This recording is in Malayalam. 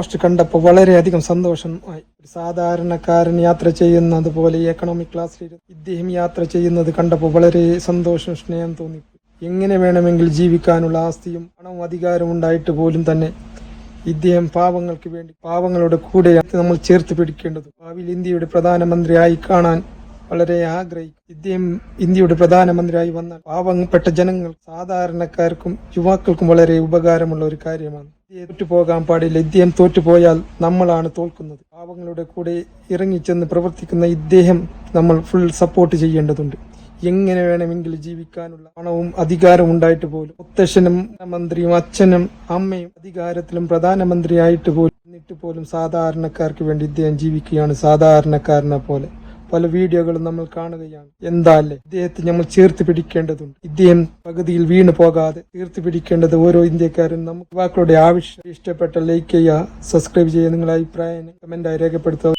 പോസ്റ്റ് കണ്ടപ്പോൾ വളരെയധികം സന്തോഷമായി. ഒരു സാധാരണക്കാരൻ യാത്ര ചെയ്യുന്നത് പോലെ എക്കണോമിക് ക്ലാസ്സിൽ ഇദ്ദേഹം യാത്ര ചെയ്യുന്നത് കണ്ടപ്പോൾ വളരെ സന്തോഷം, സ്നേഹം തോന്നി. എങ്ങനെ വേണമെങ്കിൽ ജീവിക്കാനുള്ള ആസ്തിയും പണവും അധികാരവും ഉണ്ടായിട്ട് പോലും തന്നെ ഇദ്ദേഹം പാവങ്ങൾക്ക് വേണ്ടി പാവങ്ങളുടെ കൂടെ നമ്മൾ ചേർത്ത് പിടിക്കേണ്ടത്. ഭാവിയിൽ ഇന്ത്യയുടെ പ്രധാനമന്ത്രിയായി കാണാൻ വളരെ ആഗ്രഹിക്കും. ഇദ്ദേഹം ഇന്ത്യയുടെ പ്രധാനമന്ത്രിയായി വന്നാൽ പാവപ്പെട്ട ജനങ്ങൾ, സാധാരണക്കാർക്കും യുവാക്കൾക്കും വളരെ ഉപകാരമുള്ള ഒരു കാര്യമാണ്. ഇദ്ദേഹം തോറ്റുപോകാൻ പാടില്ല. ഇദ്ദേഹം തോറ്റുപോയാൽ നമ്മളാണ് തോൽക്കുന്നത്. പാവങ്ങളുടെ കൂടെ ഇറങ്ങിച്ചെന്ന് പ്രവർത്തിക്കുന്ന ഇദ്ദേഹം നമ്മൾ ഫുൾ സപ്പോർട്ട് ചെയ്യേണ്ടതുണ്ട്. എങ്ങനെ വേണമെങ്കിലും ജീവിക്കാനുള്ള പണവും അധികാരവും ഉണ്ടായിട്ട് പോലും മുത്തശ്ശനും മന്ത്രിയും അച്ഛനും അമ്മയും അധികാരത്തിലും പ്രധാനമന്ത്രിയായിട്ട് പോലും എന്നിട്ട് പോലും സാധാരണക്കാർക്ക് വേണ്ടി ഇദ്ദേഹം ജീവിക്കുകയാണ്. സാധാരണക്കാരനെ പോലെ പല വീഡിയോകളും നമ്മൾ കാണുകയാണ്. എന്താല്ലേ, ഇദ്ദേഹത്തെ നമ്മൾ ചേർത്ത് പിടിക്കേണ്ടതുണ്ട്. ഇദ്ദേഹം പകുതിയിൽ വീണു പോകാതെ ചേർത്ത് പിടിക്കേണ്ടത് ഓരോ ഇന്ത്യക്കാരും നമുക്ക് യുവാക്കളുടെ ആവശ്യം. ഇഷ്ടപ്പെട്ട ലൈക്ക് ചെയ്യുക, സബ്സ്ക്രൈബ് ചെയ്യുക, നിങ്ങളുടെ അഭിപ്രായം കമന്റായി രേഖപ്പെടുത്തുക.